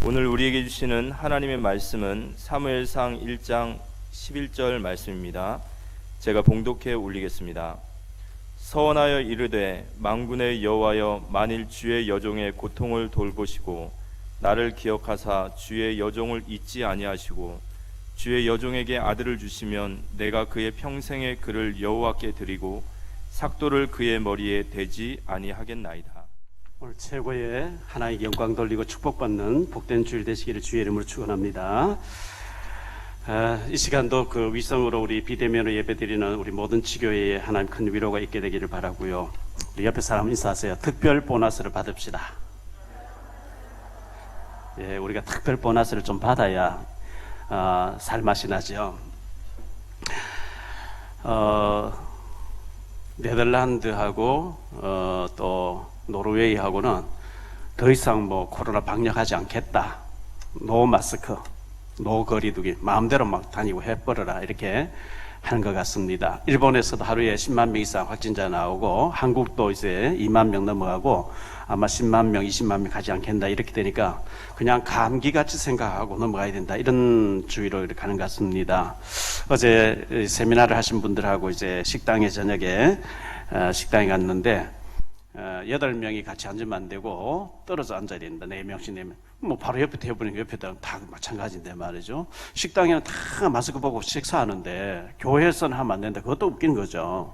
오늘 우리에게 주시는 하나님의 말씀은 사무엘상 1장 11절 말씀입니다. 제가 봉독해 올리겠습니다. 서원하여 이르되 만군의 여호와여, 만일 주의 여종의 고통을 돌보시고 나를 기억하사 주의 여종을 잊지 아니하시고 주의 여종에게 아들을 주시면 내가 그의 평생의 그를 여호와께 드리고 삭도를 그의 머리에 대지 아니하겠나이다. 오늘 최고의 하나님께 영광 돌리고 축복받는 복된 주일 되시기를 주의 이름으로 축원합니다. 이 시간도 그 위성으로 우리 비대면으로 예배드리는 우리 모든 지교회에 하나님 큰 위로가 있게 되기를 바라고요. 우리 옆에 사람 인사하세요. 특별 보너스를 받읍시다. 예, 우리가 특별 보너스를 좀 받아야 살맛이 나죠. 네덜란드하고 또 노르웨이하고는 더 이상 코로나 방역하지 않겠다, 노 마스크, 노 거리두기, 마음대로 막 다니고 해버려라, 이렇게 하는 것 같습니다. 일본에서도 하루에 10만 명 이상 확진자 나오고, 한국도 이제 2만 명 넘어가고 아마 10만 명, 20만 명 가지 않겠다, 이렇게 되니까 그냥 감기같이 생각하고 넘어가야 된다, 이런 주의로 이렇게 가는 것 같습니다. 어제 세미나를 하신 분들하고 이제 식당에 저녁에 식당에 갔는데 8명이 같이 앉으면 안 되고 떨어져 앉아야 된다. 4명씩 4명. 바로 옆에 태워버리니까 옆에다 다 마찬가지인데 말이죠. 식당에는 다 마스크 보고 식사하는데 교회에서는 하면 안 된다. 그것도 웃긴 거죠.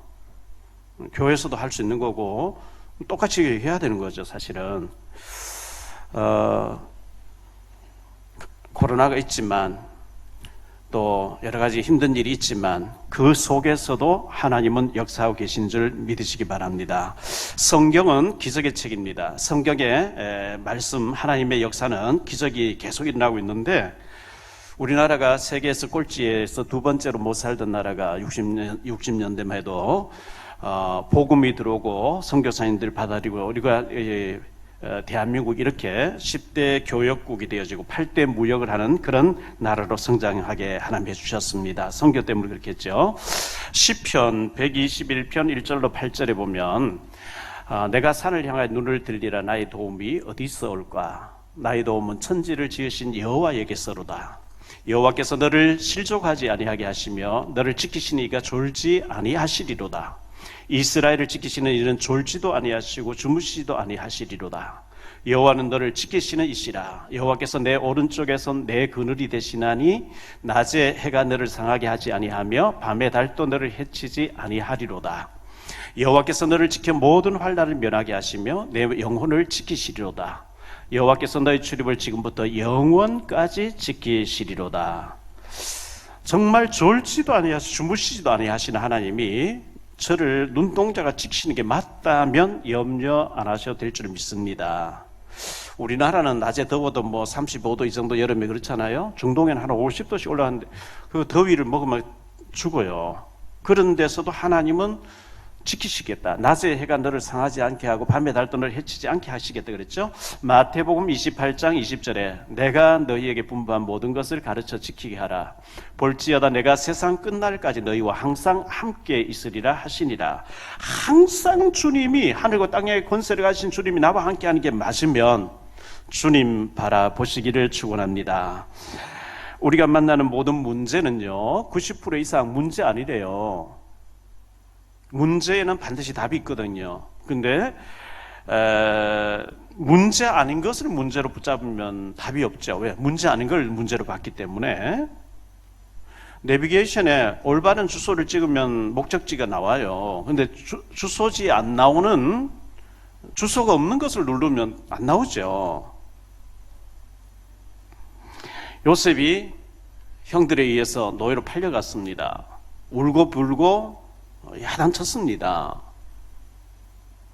교회에서도 할 수 있는 거고 똑같이 해야 되는 거죠, 사실은. 코로나가 있지만 또 여러 가지 힘든 일이 있지만 그 속에서도 하나님은 역사하고 계신 줄 믿으시기 바랍니다. 성경은 기적의 책입니다. 성경의 말씀, 하나님의 역사는 기적이 계속 일어나고 있는데, 우리나라가 세계에서 꼴찌에서 두 번째로 못 살던 나라가 60년대만 해도 복음이 들어오고 선교사님들 받아들이고 우리가 대한민국 이렇게 10대 교역국이 되어지고 8대 무역을 하는 그런 나라로 성장하게 하나님 해주셨습니다. 선교 때문에 그렇겠죠. 시편 121편 1절로 8절에 보면 내가 산을 향하여 눈을 들리라. 나의 도움이 어디서 올까? 나의 도움은 천지를 지으신 여호와에게서로다. 여호와께서 너를 실족하지 아니하게 하시며 너를 지키시니 이가 졸지 아니하시리로다. 이스라엘을 지키시는 이는 졸지도 아니하시고 주무시지도 아니하시리로다. 여호와는 너를 지키시는 이시라. 여호와께서 내 오른쪽에서 내 그늘이 되시나니 낮에 해가 너를 상하게 하지 아니하며 밤에 달도 너를 해치지 아니하리로다. 여호와께서 너를 지켜 모든 환난을 면하게 하시며 내 영혼을 지키시리로다. 여호와께서 너의 출입을 지금부터 영원까지 지키시리로다. 정말 졸지도 아니하시고 주무시지도 아니하시는 하나님이 저를 눈동자가 지키시는 게 맞다면 염려 안 하셔도 될 줄 믿습니다. 우리나라는 낮에 더워도 35도 이 정도 여름에 그렇잖아요. 중동에는 한 50도씩 올라가는데 그 더위를 먹으면 죽어요. 그런 데서도 하나님은 지키시겠다. 낮에 해가 너를 상하지 않게 하고 밤에 달도 너를 해치지 않게 하시겠다 그랬죠. 마태복음 28장 20절에 내가 너희에게 분부한 모든 것을 가르쳐 지키게 하라. 볼지어다 내가 세상 끝날까지 너희와 항상 함께 있으리라 하시니라. 항상 주님이, 하늘과 땅의 권세를 가진 주님이 나와 함께 하는 게 맞으면 주님 바라보시기를 축원합니다. 우리가 만나는 모든 문제는요 90% 이상 문제 아니래요. 문제에는 반드시 답이 있거든요. 근데 문제 아닌 것을 문제로 붙잡으면 답이 없죠. 왜? 문제 아닌 걸 문제로 봤기 때문에. 내비게이션에 올바른 주소를 찍으면 목적지가 나와요. 근데 주소지 안 나오는, 주소가 없는 것을 누르면 안 나오죠. 요셉이 형들에 의해서 노예로 팔려갔습니다. 울고 불고 야단쳤습니다.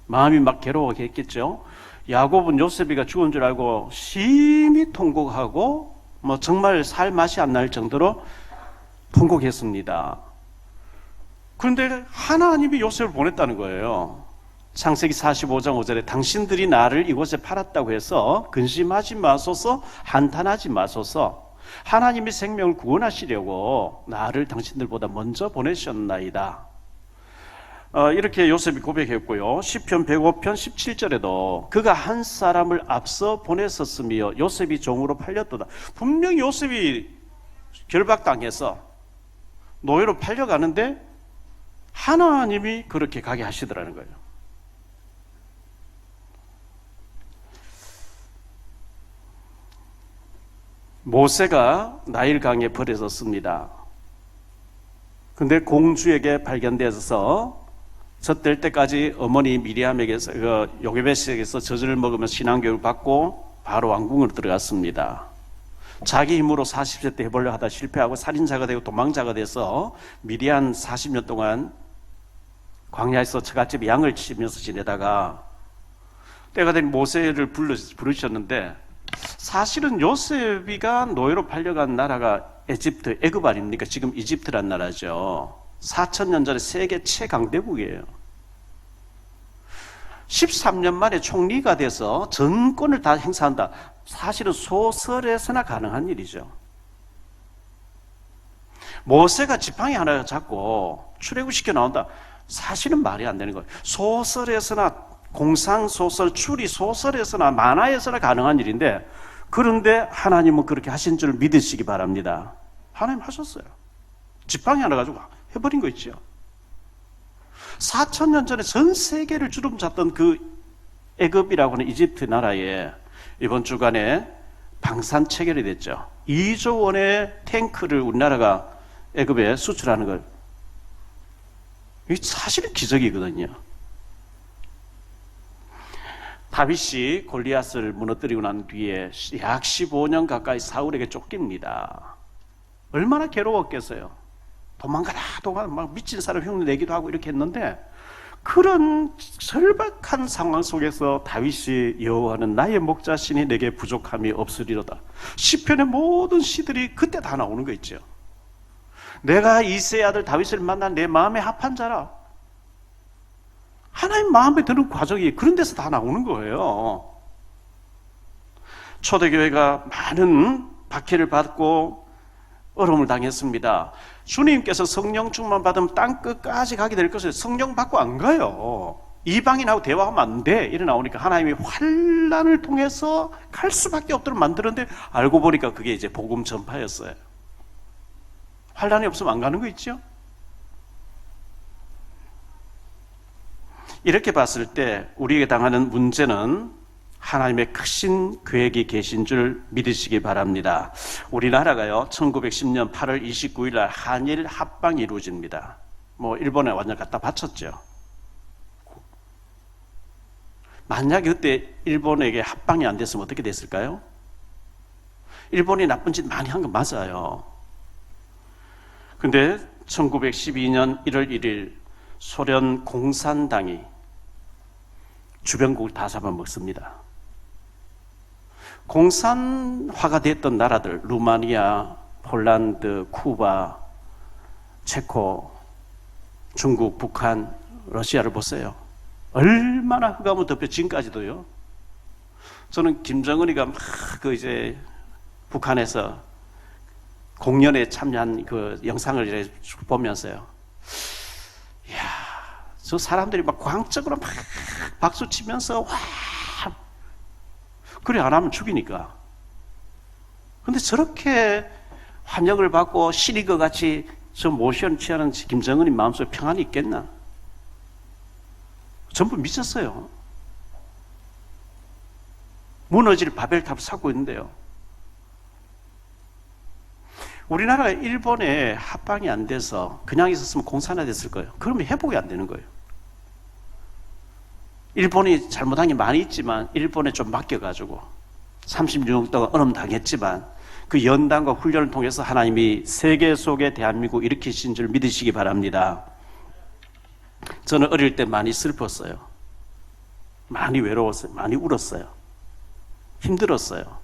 마음이 막 괴로워했겠죠. 야곱은 요셉이가 죽은 줄 알고 심히 통곡하고 정말 살 맛이 안 날 정도로 통곡했습니다. 그런데 하나님이 요셉을 보냈다는 거예요. 창세기 45장 5절에 당신들이 나를 이곳에 팔았다고 해서 근심하지 마소서, 한탄하지 마소서. 하나님이 생명을 구원하시려고 나를 당신들보다 먼저 보내셨나이다. 이렇게 요셉이 고백했고요. 시편 105편 17절에도 그가 한 사람을 앞서 보냈었으며 요셉이 종으로 팔렸도다. 분명히 요셉이 결박당해서 노예로 팔려가는데 하나님이 그렇게 가게 하시더라는 거예요. 모세가 나일강에 버려졌습니다. 근데 공주에게 발견돼서 젖될 때까지 어머니 미리암에게서 요게벳에게서 젖을 먹으며 신앙교육을 받고 바로 왕궁으로 들어갔습니다. 자기 힘으로 40세 때 해보려 하다 실패하고 살인자가 되고 도망자가 돼서 미디안 40년 동안 광야에서 처갓집 양을 치면서 지내다가 때가 된 모세를 부르셨는데, 사실은 요셉이가 노예로 팔려간 나라가 에집트, 애굽 아닙니까? 지금 이집트란 나라죠. 4,000년 전에 세계 최강대국이에요. 13년 만에 총리가 돼서 전권을 다 행사한다. 사실은 소설에서나 가능한 일이죠. 모세가 지팡이 하나 잡고 출애굽시켜 나온다. 사실은 말이 안 되는 거예요. 소설에서나, 공상소설, 추리소설에서나 만화에서나 가능한 일인데, 그런데 하나님은 그렇게 하신 줄 믿으시기 바랍니다. 하나님 하셨어요. 지팡이 하나 가지고 해버린 거 있죠. 4,000년 전에 전 세계를 주름잡던 그 애굽이라고 하는 이집트 나라에 이번 주간에 방산 체결이 됐죠. 2조 원의 탱크를 우리나라가 애굽에 수출하는 걸, 이게 사실은 기적이거든요. 다윗이 골리앗을 무너뜨리고 난 뒤에 약 15년 가까이 사울에게 쫓깁니다. 얼마나 괴로웠겠어요. 도망가라 막 미친 사람 흉내 내기도 하고 이렇게 했는데, 그런 절박한 상황 속에서 다윗이 여호와는 나의 목자시니 내게 부족함이 없으리로다. 시편의 모든 시들이 그때 다 나오는 거 있죠. 내가 이새의 아들 다윗을 만난 내 마음에 합한 자라. 하나님 마음에 드는 과정이 그런 데서 다 나오는 거예요. 초대교회가 많은 박해를 받고 어려움을 당했습니다. 주님께서 성령 충만 받으면 땅 끝까지 가게 될 것을, 성령 받고 안 가요. 이방인하고 대화하면 안 돼. 이래 나오니까 하나님이 환난을 통해서 갈 수밖에 없도록 만들었는데, 알고 보니까 그게 이제 복음 전파였어요. 환난이 없으면 안 가는 거 있죠? 이렇게 봤을 때 우리에게 당하는 문제는 하나님의 크신 계획이 계신 줄 믿으시기 바랍니다. 우리나라가요, 1910년 8월 29일 날 한일 합방이 이루어집니다. 일본에 완전 갖다 바쳤죠. 만약에 그때 일본에게 합방이 안 됐으면 어떻게 됐을까요? 일본이 나쁜 짓 많이 한 건 맞아요. 근데 1912년 1월 1일 소련 공산당이 주변국을 다 잡아먹습니다. 공산화가 됐던 나라들, 루마니아, 폴란드, 쿠바, 체코, 중국, 북한, 러시아를 보세요. 얼마나 흑암을 덮여, 지금까지도요. 저는 김정은이가 북한에서 공연에 참여한 그 영상을 이렇게 보면서요, 이야, 저 사람들이 막 광적으로 막 박수 치면서 와, 그래 안 하면 죽이니까. 근데 저렇게 환영을 받고 시리거 같이 저 모션 취하는 김정은이 마음속에 평안이 있겠나? 전부 미쳤어요. 무너질 바벨탑을 쌓고 있는데요. 우리나라가 일본에 합방이 안 돼서 그냥 있었으면 공산화 됐을 거예요. 그러면 회복이 안 되는 거예요. 일본이 잘못한 게 많이 있지만 일본에 좀 맡겨가지고 36년 동안 얼음 당했지만 그 연단과 훈련을 통해서 하나님이 세계 속에 대한민국 일으키신 줄 믿으시기 바랍니다. 저는 어릴 때 많이 슬펐어요. 많이 외로웠어요. 많이 울었어요. 힘들었어요.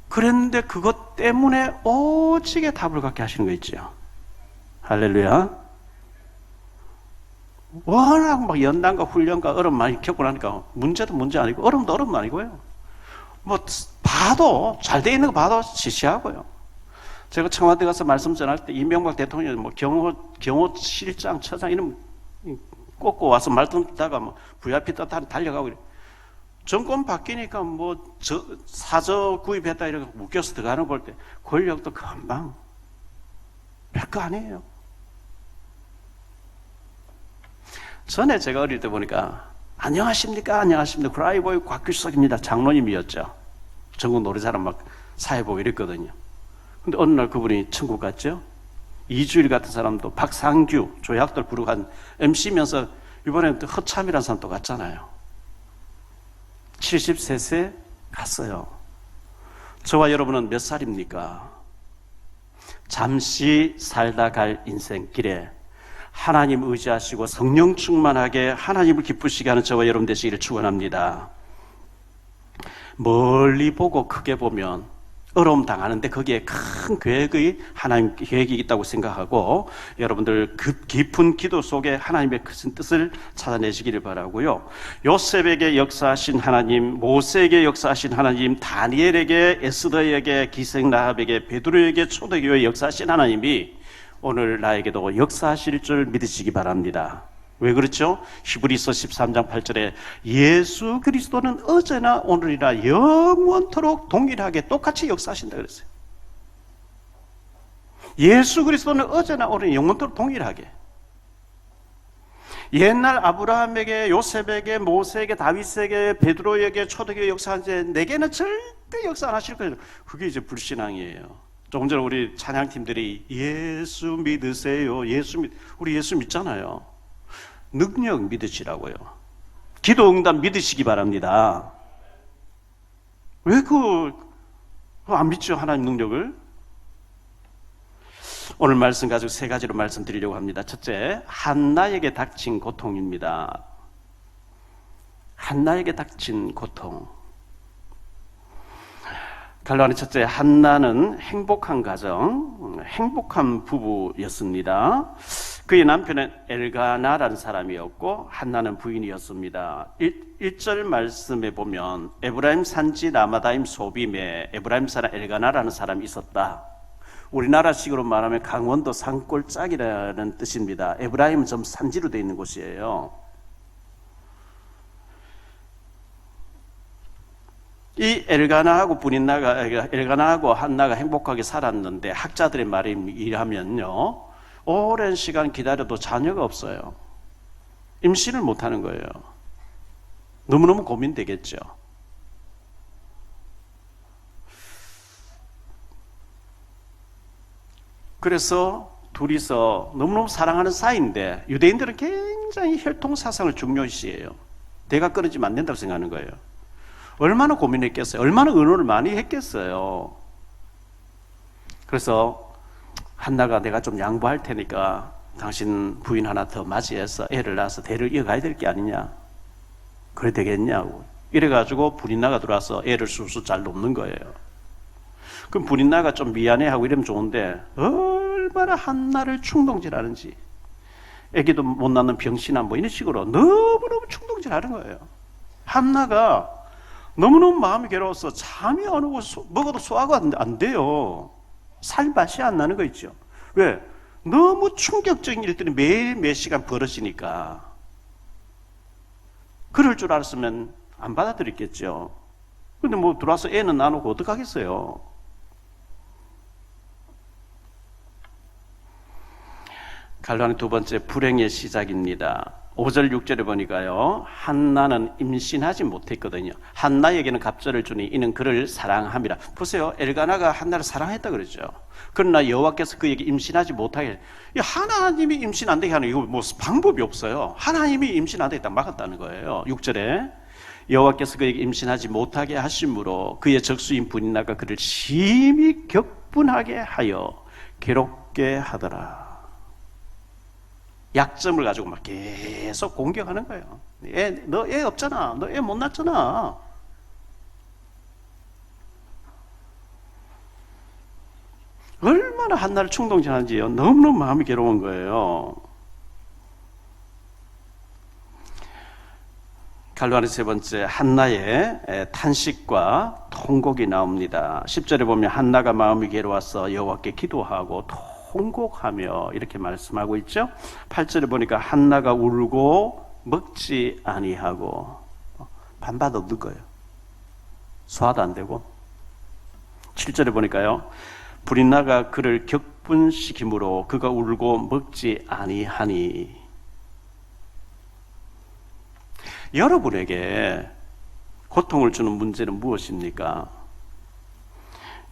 그랬는데 그것 때문에 오직에 답을 갖게 하시는 거 있죠. 할렐루야. 워낙 막 연단과 훈련과 얼음 많이 겪고 나니까 문제도 문제 아니고 얼음도 얼음 아니고요. 봐도 잘 돼 있는 거 봐도 시시하고요. 제가 청와대 가서 말씀 전할 때 이명박 대통령 경호실장, 처장 이런 꽂고 와서 말씀 듣다가 뭐 VIP 떴다 달려가고 이래. 정권 바뀌니까 뭐 사저 구입했다 이렇게 묶여서 들어가는 걸 때 권력도 금방 별거 아니에요. 전에 제가 어릴 때 보니까 안녕하십니까 안녕하십니까 크라이보이 곽규석입니다. 장로님이었죠. 전국 노래자랑 막 사회보고 이랬거든요. 근데 어느 날 그분이 천국 갔죠. 이주일 같은 사람도 박상규 조약들 부르고 한 MC면서 이번에 또 허참이라는 사람 또 갔잖아요. 73세 갔어요. 저와 여러분은 몇 살입니까? 잠시 살다 갈 인생길에 하나님 의지하시고 성령 충만하게 하나님을 기쁘시게 하는 저와 여러분 되시기를 축원합니다. 멀리 보고 크게 보면 어려움 당하는데 거기에 큰 계획의 하나님 계획이 있다고 생각하고 여러분들 깊은 기도 속에 하나님의 큰 뜻을 찾아내시기를 바라고요. 요셉에게 역사하신 하나님, 모세에게 역사하신 하나님, 다니엘에게, 에스더에게, 기생라합에게, 베드로에게, 초대교회에 역사하신 하나님이 오늘 나에게도 역사하실 줄 믿으시기 바랍니다. 왜 그렇죠? 히브리서 13장 8절에 예수 그리스도는 어제나 오늘이나 영원토록 동일하게 똑같이 역사하신다 그랬어요. 예수 그리스도는 어제나 오늘이나 영원토록 동일하게. 옛날 아브라함에게, 요셉에게, 모세에게, 다윗에게, 베드로에게, 초대교회 역사한 내게는 절대 역사 안 하실 거예요. 그게 이제 불신앙이에요. 조금 전에 우리 찬양팀들이 예수 믿으세요. 우리 예수 믿잖아요. 능력 믿으시라고요. 기도 응답 믿으시기 바랍니다. 왜 안 믿죠? 하나님 능력을. 오늘 말씀 가지고 세 가지로 말씀드리려고 합니다. 첫째, 한나에게 닥친 고통입니다. 한나에게 닥친 고통. 갈라니 첫째, 한나는 행복한 가정, 행복한 부부였습니다. 그의 남편은 엘가나라는 사람이었고 한나는 부인이었습니다. 1절 말씀에 보면 에브라임 산지 라마다임 소빔에 에브라임 사람 엘가나라는 사람이 있었다. 우리나라식으로 말하면 강원도 산골짜기라는 뜻입니다. 에브라임은 좀 산지로 되어 있는 곳이에요. 이 엘가나하고 한나가 행복하게 살았는데 학자들의 말에 의하면요, 오랜 시간 기다려도 자녀가 없어요. 임신을 못하는 거예요. 너무너무 고민되겠죠. 그래서 둘이서 너무너무 사랑하는 사이인데 유대인들은 굉장히 혈통사상을 중요시해요. 대가 끊어지면 안 된다고 생각하는 거예요. 얼마나 고민했겠어요. 얼마나 의논을 많이 했겠어요. 그래서 한나가 내가 좀 양보할 테니까 당신 부인 하나 더 맞이해서 애를 낳아서 대를 이어가야 될 게 아니냐. 그래 되겠냐고. 이래가지고 불인나가 들어와서 애를 술술 잘 놓는 거예요. 그럼 불인나가 좀 미안해하고 이러면 좋은데 얼마나 한나를 충동질하는지. 애기도 못 낳는 병신아 뭐 이런 식으로 너무너무 충동질하는 거예요. 한나가 너무너무 마음이 괴로워서 잠이 안 오고 먹어도 소화가 안 돼요. 살맛이 안 나는 거 있죠. 왜? 너무 충격적인 일들이 매일 몇 시간 벌어지니까. 그럴 줄 알았으면 안 받아들였겠죠. 근데 뭐 들어와서 애는 나누고 어떡하겠어요. 갈라니 두 번째, 불행의 시작입니다. 5절 6절에 보니까요, 한나는 임신하지 못했거든요. 한나에게는 갑절을 주니 이는 그를 사랑함이라. 보세요, 엘가나가 한나를 사랑했다 그러죠. 그러나 여호와께서 그에게 임신하지 못하게, 하나님이 임신 안 되게 하는 이거 뭐 방법이 없어요. 하나님이 임신 안 되겠다 막았다는 거예요. 6절에 여호와께서 그에게 임신하지 못하게 하심으로 그의 적수인 분이나가 그를 심히 격분하게 하여 괴롭게 하더라. 약점을 가지고 막 계속 공격하는 거예요. 너 애 없잖아. 너 애 못 낳잖아. 얼마나 한나를 충동질하는지요. 너무너무 마음이 괴로운 거예요. 갈라니 세 번째, 한나의 탄식과 통곡이 나옵니다. 10절에 보면 한나가 마음이 괴로워서 여호와께 기도하고 통곡하며 이렇게 말씀하고 있죠. 8절에 보니까 한나가 울고 먹지 아니하고, 밤낮 없는 거예요. 소화도 안 되고. 7절에 보니까요, 브린나가 그를 격분시키므로 그가 울고 먹지 아니하니. 여러분에게 고통을 주는 문제는 무엇입니까?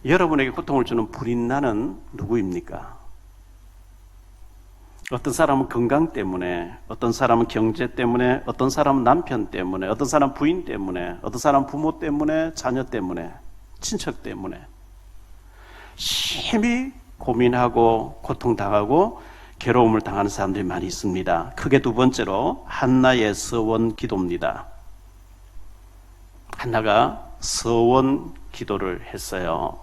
여러분에게 고통을 주는 브린나는 누구입니까? 어떤 사람은 건강 때문에, 어떤 사람은 경제 때문에, 어떤 사람은 남편 때문에, 어떤 사람은 부인 때문에, 어떤 사람은 부모 때문에, 자녀 때문에, 친척 때문에 심히 고민하고 고통당하고 괴로움을 당하는 사람들이 많이 있습니다. 크게 두 번째로 한나의 서원 기도입니다. 한나가 서원 기도를 했어요.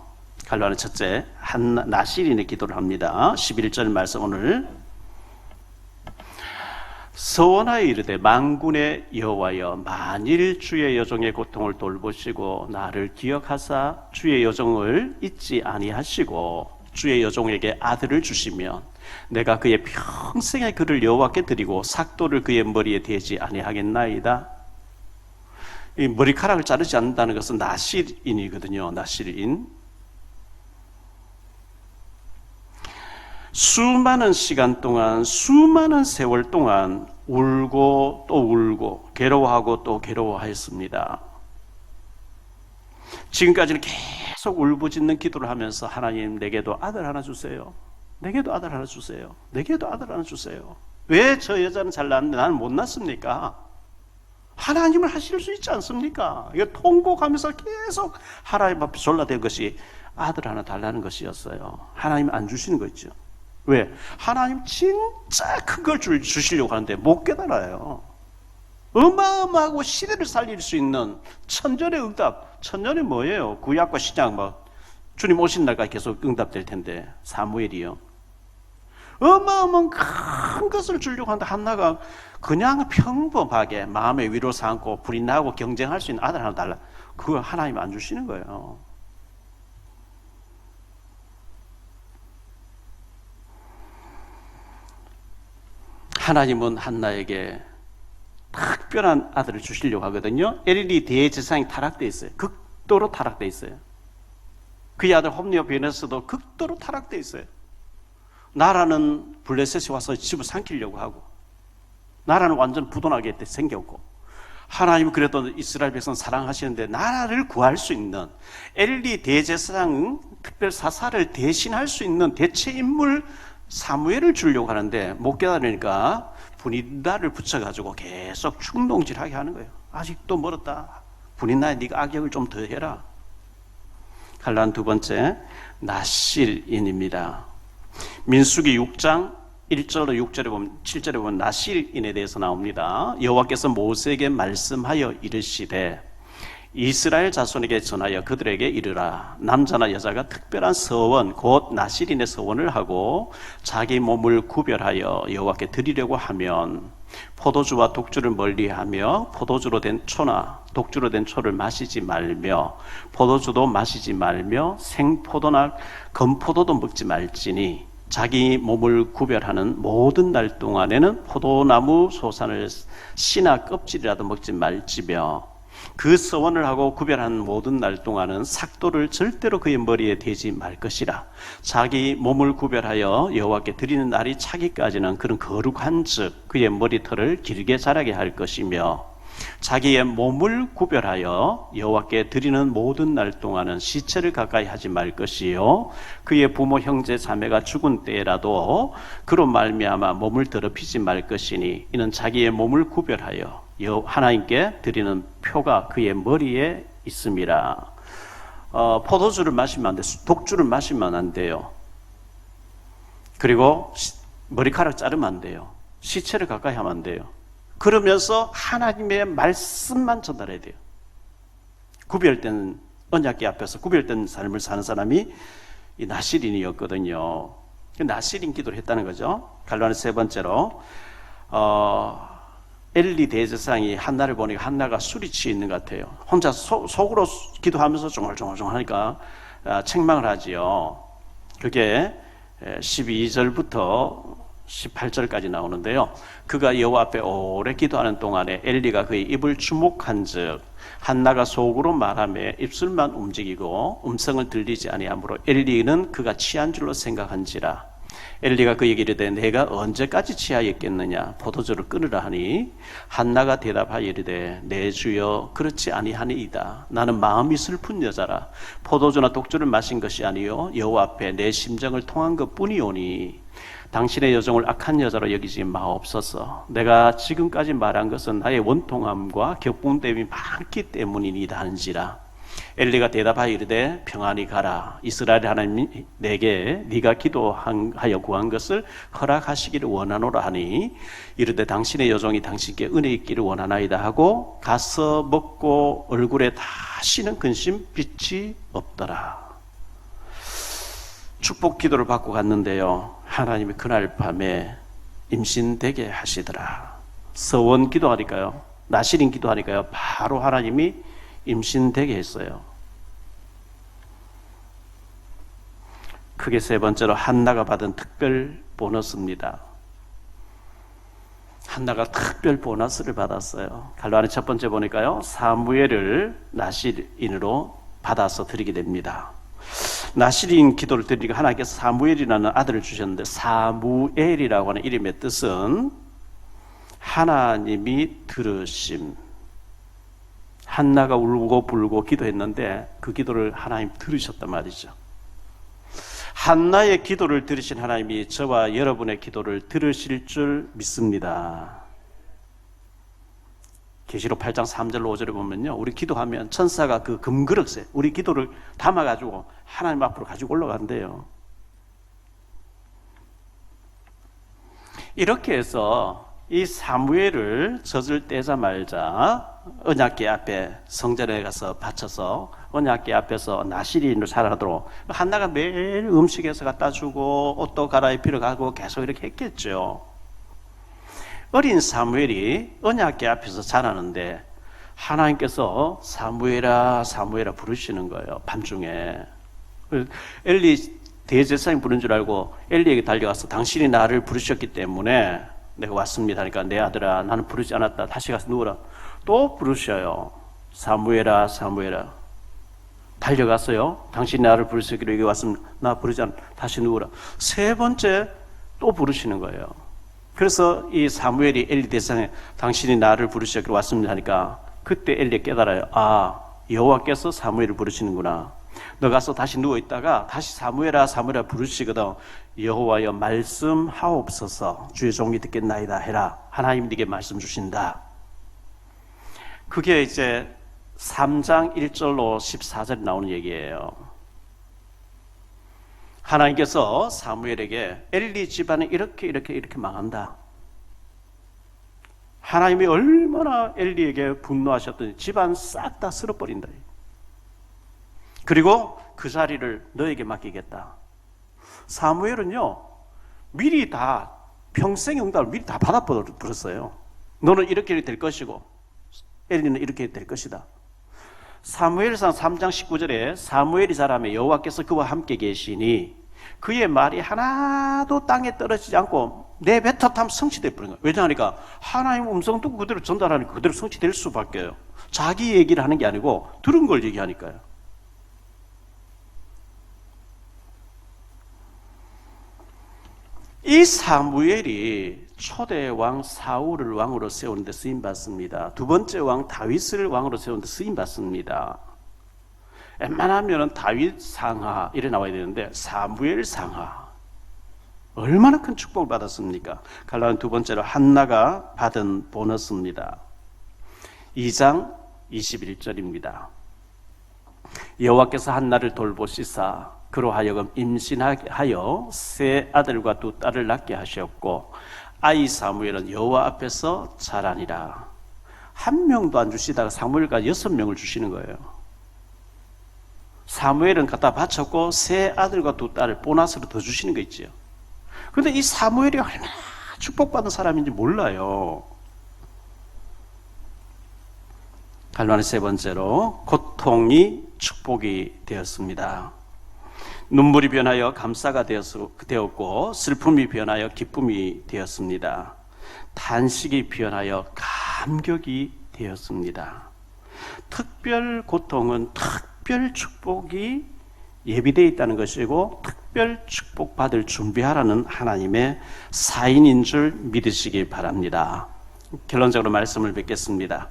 갈로아는 첫째, 나실인의 기도를 합니다. 11절 말씀 오늘. 서원하여 이르되 만군의 여호와여, 만일 주의 여종의 고통을 돌보시고 나를 기억하사 주의 여종을 잊지 아니하시고 주의 여종에게 아들을 주시면 내가 그의 평생의 그를 여호와께 드리고 삭도를 그의 머리에 대지 아니하겠나이다. 이 머리카락을 자르지 않는다는 것은 나실인이거든요. 나실인. 수많은 시간 동안, 수많은 세월 동안 울고 또 울고 괴로워하고 또 괴로워하였습니다. 지금까지는 계속 울부짖는 기도를 하면서 하나님, 내게도 아들 하나 주세요. 내게도 아들 하나 주세요. 내게도 아들 하나 주세요. 왜 저 여자는 잘 낳는데 나는 못 낳습니까? 하나님을 하실 수 있지 않습니까? 이거 통곡하면서 계속 하나님 앞에 졸라댄 것이 아들 하나 달라는 것이었어요. 하나님 안 주시는 거 있죠. 왜? 하나님 진짜 큰 걸 주시려고 하는데 못 깨달아요. 어마어마하고 시대를 살릴 수 있는 천전의 응답. 천전이 뭐예요? 구약과 신약 주님 오신 날까지 계속 응답될 텐데, 사무엘이요. 어마어마한 큰 것을 주려고 하는데 한나가 그냥 평범하게 마음의 위로 삼고 불인나하고 경쟁할 수 있는 아들 하나 달라. 그거 하나님 안 주시는 거예요. 하나님은 한나에게 특별한 아들을 주시려고 하거든요. 엘리 대제사장이 타락되어 있어요. 극도로 타락되어 있어요. 그의 아들 홈리와 베네스도 극도로 타락되어 있어요. 나라는 블레셋이 와서 집을 삼키려고 하고, 나라는 완전 부도나게 생겼고, 하나님은 그래도 이스라엘 백성 사랑하시는데 나라를 구할 수 있는 엘리 대제사장 특별 사사를 대신할 수 있는 대체 인물 사무엘을 주려고 하는데 못 깨달으니까 분인나를 붙여가지고 계속 충동질하게 하는 거예요. 아직도 멀었다. 분인나에 네가 악역을 좀 더 해라. 갈라한 두 번째, 나실인입니다. 민수기 6장 1절로 6절에 보면, 7절에 보면 나실인에 대해서 나옵니다. 여호와께서 모세에게 말씀하여 이르시되 이스라엘 자손에게 전하여 그들에게 이르라. 남자나 여자가 특별한 서원 곧 나실인의 서원을 하고 자기 몸을 구별하여 여호와께 드리려고 하면 포도주와 독주를 멀리하며 포도주로 된 초나 독주로 된 초를 마시지 말며 포도주도 마시지 말며 생포도나 건포도도 먹지 말지니 자기 몸을 구별하는 모든 날 동안에는 포도나무 소산을 씨나 껍질이라도 먹지 말지며 그 서원을 하고 구별한 모든 날 동안은 삭도를 절대로 그의 머리에 대지 말 것이라. 자기 몸을 구별하여 여호와께 드리는 날이 차기까지는 그런 거룩한 즉 그의 머리털을 길게 자라게 할 것이며 자기의 몸을 구별하여 여호와께 드리는 모든 날 동안은 시체를 가까이 하지 말 것이요 그의 부모 형제 자매가 죽은 때라도 그로 말미암아 몸을 더럽히지 말 것이니 이는 자기의 몸을 구별하여 하나님께 드리는 표가 그의 머리에 있음이라. 포도주를 마시면 안 돼요. 독주를 마시면 안 돼요. 그리고 머리카락 자르면 안 돼요. 시체를 가까이 하면 안 돼요. 그러면서 하나님의 말씀만 전달해야 돼요. 구별된 언약궤 앞에서 구별된 삶을 사는 사람이 이 나실인이었거든요. 나실인 기도를 했다는 거죠. 갈로아는 세 번째로 엘리 대제사장이 한나를 보니까 한나가 술이 취해 있는 것 같아요. 혼자 속으로 기도하면서 종알종알 하니까 책망을 하지요. 그게 12절부터 18절까지 나오는데요. 그가 여호와 앞에 오래 기도하는 동안에 엘리가 그의 입을 주목한즉 한나가 속으로 말하며 입술만 움직이고 음성을 들리지 아니하므로 엘리는 그가 취한 줄로 생각한지라. 엘리가 그에게 이르되 내가 언제까지 취하였겠느냐 포도주를 끊으라 하니 한나가 대답하여 이르되 내 주여 그렇지 아니하니이다. 나는 마음이 슬픈 여자라. 포도주나 독주를 마신 것이 아니요 여호와 앞에 내 심정을 통한 것뿐이오니 당신의 여종을 악한 여자로 여기지 마옵소서. 내가 지금까지 말한 것은 나의 원통함과 격분됨이 많기 때문이니이다 한지라. 엘리가 대답하여 이르되 평안히 가라. 이스라엘 하나님이 내게 네가 기도하여 구한 것을 허락하시기를 원하노라 하니 이르되 당신의 여종이 당신께 은혜 있기를 원하나이다 하고 가서 먹고 얼굴에 다시는 근심 빛이 없더라. 축복 기도를 받고 갔는데요, 하나님이 그날 밤에 임신되게 하시더라. 서원 기도하니까요, 나실인 기도하니까요, 바로 하나님이 임신되게 했어요. 크게 세 번째로 한나가 받은 특별 보너스입니다. 한나가 특별 보너스를 받았어요. 갈로안의 첫 번째 보니까요, 사무엘을 나실인으로 받아서 드리게 됩니다. 나실인 기도를 드리니까 하나님께서 사무엘이라는 아들을 주셨는데, 사무엘이라고 하는 이름의 뜻은 하나님이 들으심. 한나가 울고 불고 기도했는데 그 기도를 하나님 들으셨단 말이죠. 한나의 기도를 들으신 하나님이 저와 여러분의 기도를 들으실 줄 믿습니다. 계시록 8장 3절 5절에 보면요, 우리 기도하면 천사가 그 금그릇에 우리 기도를 담아가지고 하나님 앞으로 가지고 올라간대요. 이렇게 해서 이 사무엘을 젖을 떼자마자 언약궤 앞에 성전에 가서 바쳐서 언약궤 앞에서 나실인으로 살아도록, 한나가 매일 음식에서 갖다 주고 옷도 갈아입히러 가고 계속 이렇게 했겠죠. 어린 사무엘이 언약궤 앞에서 자라는데 하나님께서 사무엘아 사무엘아 부르시는 거예요. 밤중에 엘리 대제사장이 부른 줄 알고 엘리에게 달려가서 당신이 나를 부르셨기 때문에 내가 왔습니다 하니까, 내 아들아 나는 부르지 않았다, 다시 가서 누워라. 또 부르셔요. 사무엘아 사무엘아. 달려갔어요. 당신이 나를 부르셨기로 여기 왔으면 나 부르지 않았다, 다시 누워라. 세 번째 또 부르시는 거예요. 그래서 이 사무엘이 엘리 대상에 당신이 나를 부르셨기로 왔습니다 하니까 그때 엘리 깨달아요. 아, 여호와께서 사무엘을 부르시는구나. 너 가서 다시 누워있다가 다시 사무엘아 사무엘아 부르시거든. 여호와여 말씀하옵소서, 주의 종이 듣겠나이다 해라. 하나님이 네게 말씀 주신다. 그게 이제 3장 1절로 14절에 나오는 얘기예요. 하나님께서 사무엘에게 엘리 집안이 이렇게 망한다. 하나님이 얼마나 엘리에게 분노하셨더니 집안 싹 다 쓸어버린다. 그리고 그 자리를 너에게 맡기겠다. 사무엘은요, 미리 다 평생의 응답을 미리 다 받아버렸어요. 너는 이렇게 될 것이고 엘리는 이렇게 될 것이다. 사무엘상 3장 19절에 사무엘이 자라매 여호와께서 그와 함께 계시니 그의 말이 하나도 땅에 떨어지지 않고 내뱉었다면 성취되어 버린 거예요. 왜냐하니까 하나님 음성 듣고 그대로 전달하니까 그대로 성취될 수밖에요. 자기 얘기를 하는 게 아니고 들은 걸 얘기하니까요. 이 사무엘이 초대 왕 사울을 왕으로 세우는 데 쓰임 받습니다. 두 번째 왕 다윗을 왕으로 세우는 데 쓰임 받습니다. 웬만하면 다윗 상하 이래 나와야 되는데 사무엘 상하. 얼마나 큰 축복을 받았습니까? 갈라디아 두 번째로 한나가 받은 보너스입니다. 2장 21절입니다. 여호와께서 한나를 돌보시사 그로 하여금 임신하게 하여 세 아들과 두 딸을 낳게 하셨고 아이 사무엘은 여호와 앞에서 자라니라. 한 명도 안 주시다가 사무엘과 6명을 주시는 거예요. 사무엘은 갖다 바쳤고 세 아들과 두 딸을 보너스로 더 주시는 거 있죠. 그런데 이 사무엘이 얼마나 축복받은 사람인지 몰라요. 갈라디아 세 번째로 고통이 축복이 되었습니다. 눈물이 변하여 감사가 되었고 슬픔이 변하여 기쁨이 되었습니다. 탄식이 변하여 감격이 되었습니다. 특별 고통은 특별 축복이 예비되어 있다는 것이고 특별 축복 받을 준비하라는 하나님의 사인인 줄 믿으시기 바랍니다. 결론적으로 말씀을 뵙겠습니다.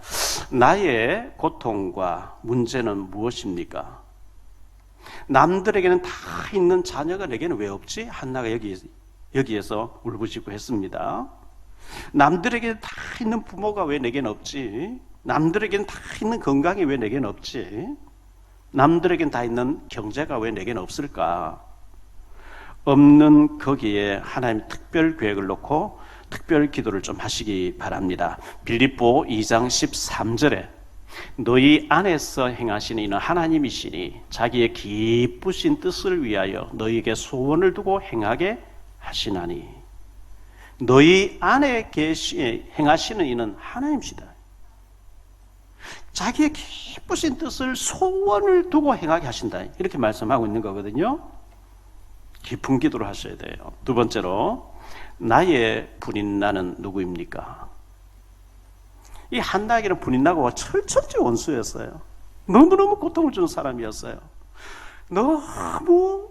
나의 고통과 문제는 무엇입니까? 남들에게는 다 있는 자녀가 내게는 왜 없지? 한나가 여기에서 울부짖고 했습니다. 남들에게 다 있는 부모가 왜 내게는 없지? 남들에게는 다 있는 건강이 왜 내게는 없지? 남들에겐 다 있는 경제가 왜 내게는 없을까? 없는 거기에 하나님 특별 계획을 놓고 특별 기도를 좀 하시기 바랍니다. 빌립보 2장 13절에 너희 안에서 행하시는 이는 하나님이시니 자기의 기쁘신 뜻을 위하여 너희에게 소원을 두고 행하게 하시나니. 너희 안에 행하시는 이는 하나님이시다. 자기의 기쁘신 뜻을 소원을 두고 행하게 하신다. 이렇게 말씀하고 있는 거거든요. 깊은 기도를 하셔야 돼요. 두 번째로, 나의 분인나는 누구입니까? 이 한나에게는 분인나가 철천지 원수였어요. 너무너무 고통을 주는 사람이었어요. 너무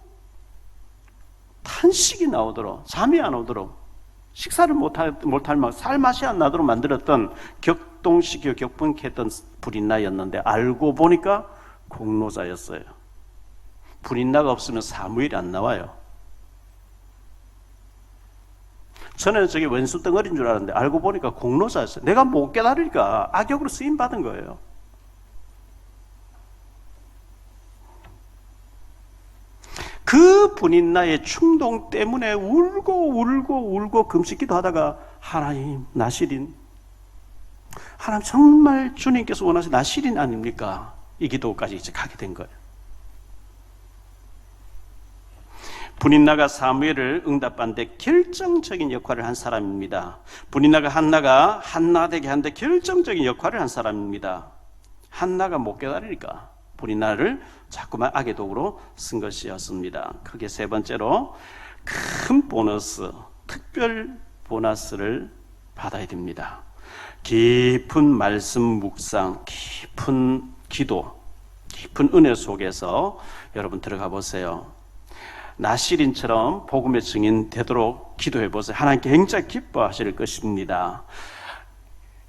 탄식이 나오도록, 잠이 안 오도록, 식사를 못할 막 살맛이 안 나도록 만들었던 격동시켜 격분케 했던 불인나였는데 알고 보니까 공로자였어요. 불인나가 없으면 사무엘이 안 나와요. 저는 저게 왼수 덩어리인 줄 알았는데 알고 보니까 공로자였어요. 내가 못 깨달으니까 악역으로 쓰임 받은 거예요. 그 분인나의 충동 때문에 울고 금식기도 하다가 하나님 나시린, 하나님 정말 주님께서 원하시는 나시린 아닙니까? 이 기도까지 이제 가게 된 거예요. 분인나가 사무엘을 응답하는데 결정적인 역할을 한 사람입니다. 분인나가 한나가 한나 되게 하는데 결정적인 역할을 한 사람입니다. 한나가 못 깨달으니까 분인나를 자꾸만 악의 도구로 쓴 것이었습니다. 크게 세 번째로, 큰 보너스, 특별 보너스를 받아야 됩니다. 깊은 말씀 묵상, 깊은 기도, 깊은 은혜 속에서 여러분 들어가 보세요. 나시린처럼 복음의 증인 되도록 기도해 보세요. 하나님께 굉장히 기뻐하실 것입니다.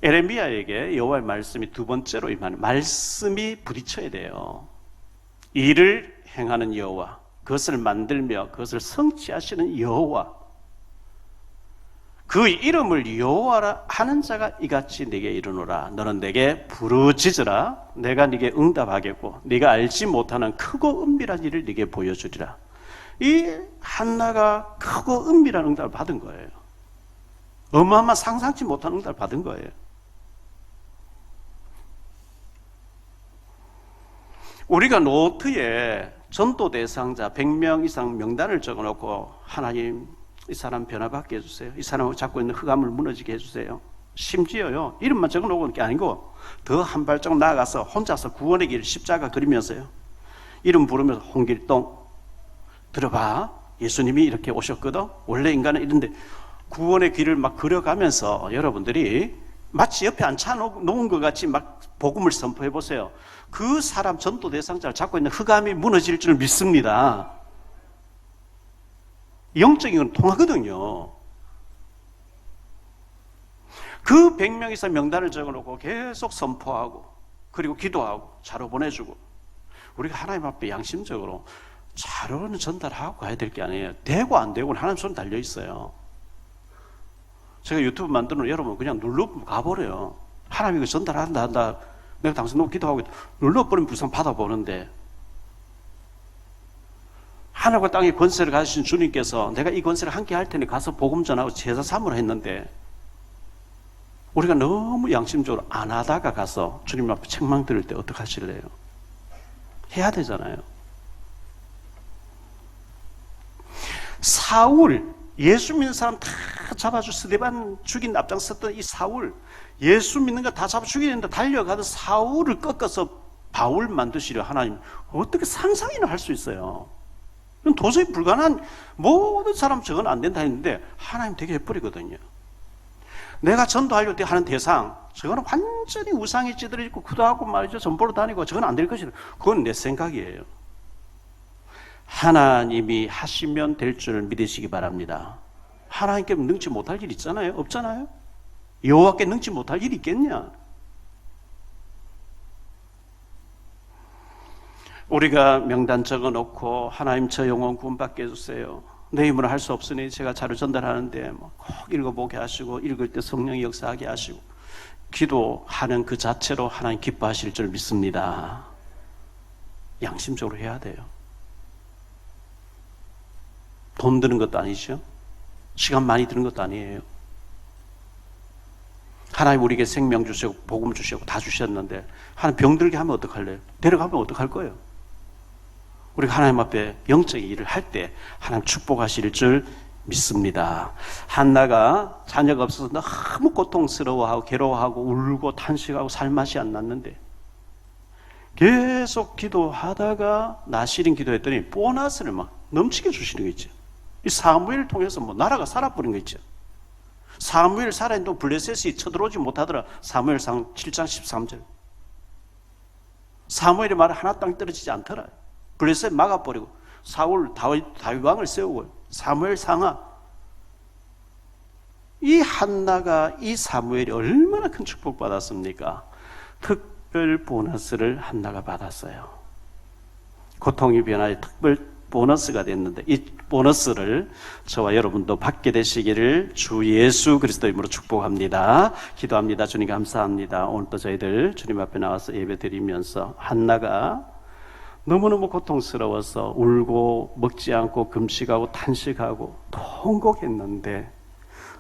에레미야에게 여호와의 말씀이 두 번째로 임하는, 말씀이 부딪혀야 돼요. 일을 행하는 여호와, 그것을 만들며 그것을 성취하시는 여호와, 그 이름을 여호와라 하는 자가 이같이 네게 이르노라. 너는 내게 부르짖으라. 내가 네게 응답하겠고 네가 알지 못하는 크고 은밀한 일을 네게 보여주리라. 이 한나가 크고 은밀한 응답을 받은 거예요. 어마어마한 상상치 못한 응답을 받은 거예요. 우리가 노트에 전도 대상자 100명 이상 명단을 적어놓고 하나님 이 사람 변화받게 해주세요. 이 사람을 잡고 있는 흑암을 무너지게 해주세요. 심지어요, 이름만 적어놓은 게 아니고 더 한 발짝 나아가서 혼자서 구원의 길 십자가 그리면서요, 이름 부르면서 홍길동 들어봐, 예수님이 이렇게 오셨거든. 원래 인간은 이런데 구원의 길을 막 그려가면서 여러분들이 마치 옆에 앉혀놓은 것 같이 막 복음을 선포해 보세요. 그 사람 전도 대상자를 잡고 있는 흑암이 무너질 줄 믿습니다. 영적인 건 통하거든요. 그 100명 이상 명단을 적어놓고 계속 선포하고 그리고 기도하고 자료 보내주고, 우리가 하나님 앞에 양심적으로 자료는 전달하고 가야 될 게 아니에요. 되고 안 되고는 하나님 손에 달려 있어요. 제가 유튜브 만드는 여러분 그냥 눌러 가버려요. 하나님이 이거 전달한다. 내가 당신 너무 기도하고 눌러버리면 불쌍 받아보는데, 하늘과 땅의 권세를 가지신 주님께서 내가 이 권세를 함께 할 테니 가서 복음 전하고 제사 삼으라 했는데, 우리가 너무 양심적으로 안 하다가 가서 주님 앞에 책망 들을 때 어떡하실래요? 해야 되잖아요. 사울, 예수 믿는 사람 다 잡아주 스데반 죽인 앞장섰던 이 사울, 예수 믿는 거 다 잡아 죽이는데 달려가던 사울을 꺾어서 바울 만드시려 하나님 어떻게 상상이나 할 수 있어요? 이건 도저히 불가능한, 모든 사람 저건 안 된다 했는데 하나님 되게 해버리거든요. 내가 전도하려고 하는 대상, 저거는 완전히 우상에 찌들어 있고 구도하고 말이죠, 전보로 다니고 저건 안 될 것이다. 그건 내 생각이에요. 하나님이 하시면 될 줄 믿으시기 바랍니다. 하나님께 능치 못할 일 있잖아요? 없잖아요? 여호와께 능치 못할 일이 있겠냐? 우리가 명단 적어놓고 하나님 저 영혼 구원받게 해주세요. 내 힘으로 할 수 없으니 제가 자료 전달하는데 꼭 읽어보게 하시고 읽을 때 성령이 역사하게 하시고 기도하는 그 자체로 하나님 기뻐하실 줄 믿습니다. 양심적으로 해야 돼요. 돈 드는 것도 아니죠. 시간 많이 드는 것도 아니에요. 하나님 우리에게 생명 주시고 복음 주시고 다 주셨는데 하나님 병들게 하면 어떡할래요? 데려가면 어떡할 거예요? 우리가 하나님 앞에 영적인 일을 할 때 하나님 축복하실 줄 믿습니다. 한나가 자녀가 없어서 너무 고통스러워하고 괴로워하고 울고 탄식하고 살 맛이 안 났는데 계속 기도하다가 나시린 기도했더니 보너스를 막 넘치게 주시는 거 있죠. 이 사무엘을 통해서 뭐 나라가 살아버린 거 있죠. 사무엘 살아있는 동안 블레셋이 쳐들어오지 못하더라. 사무엘상 7장 13절. 사무엘의 말은 하나 땅 떨어지지 않더라. 블레셋 막아버리고 사울 다윗 왕을 세우고 사무엘 상하. 이 한나가 이 사무엘이 얼마나 큰 축복 받았습니까? 특별 보너스를 한나가 받았어요. 고통이 변화의 특별 보너스가 됐는데 이 보너스를 저와 여러분도 받게 되시기를 주 예수 그리스도 이름으로 축복합니다. 기도합니다. 주님 감사합니다. 오늘도 저희들 주님 앞에 나와서 예배 드리면서 한나가 너무너무 고통스러워서 울고 먹지 않고 금식하고 탄식하고 통곡했는데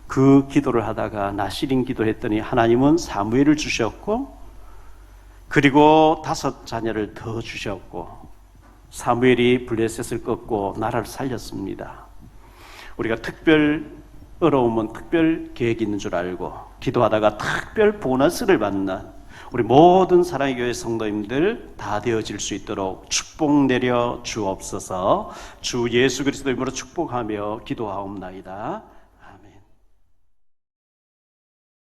그 기도를 하다가 나시린 기도했더니 하나님은 사무엘을 주셨고 그리고 5 자녀를 더 주셨고 사무엘이 블레셋을 꺾고 나라를 살렸습니다. 우리가 특별 어려움은 특별 계획이 있는 줄 알고 기도하다가 특별 보너스를 받는 우리 모든 사랑의 교회 성도님들 다 되어질 수 있도록 축복 내려 주옵소서. 주 예수 그리스도 이름으로 축복하며 기도하옵나이다.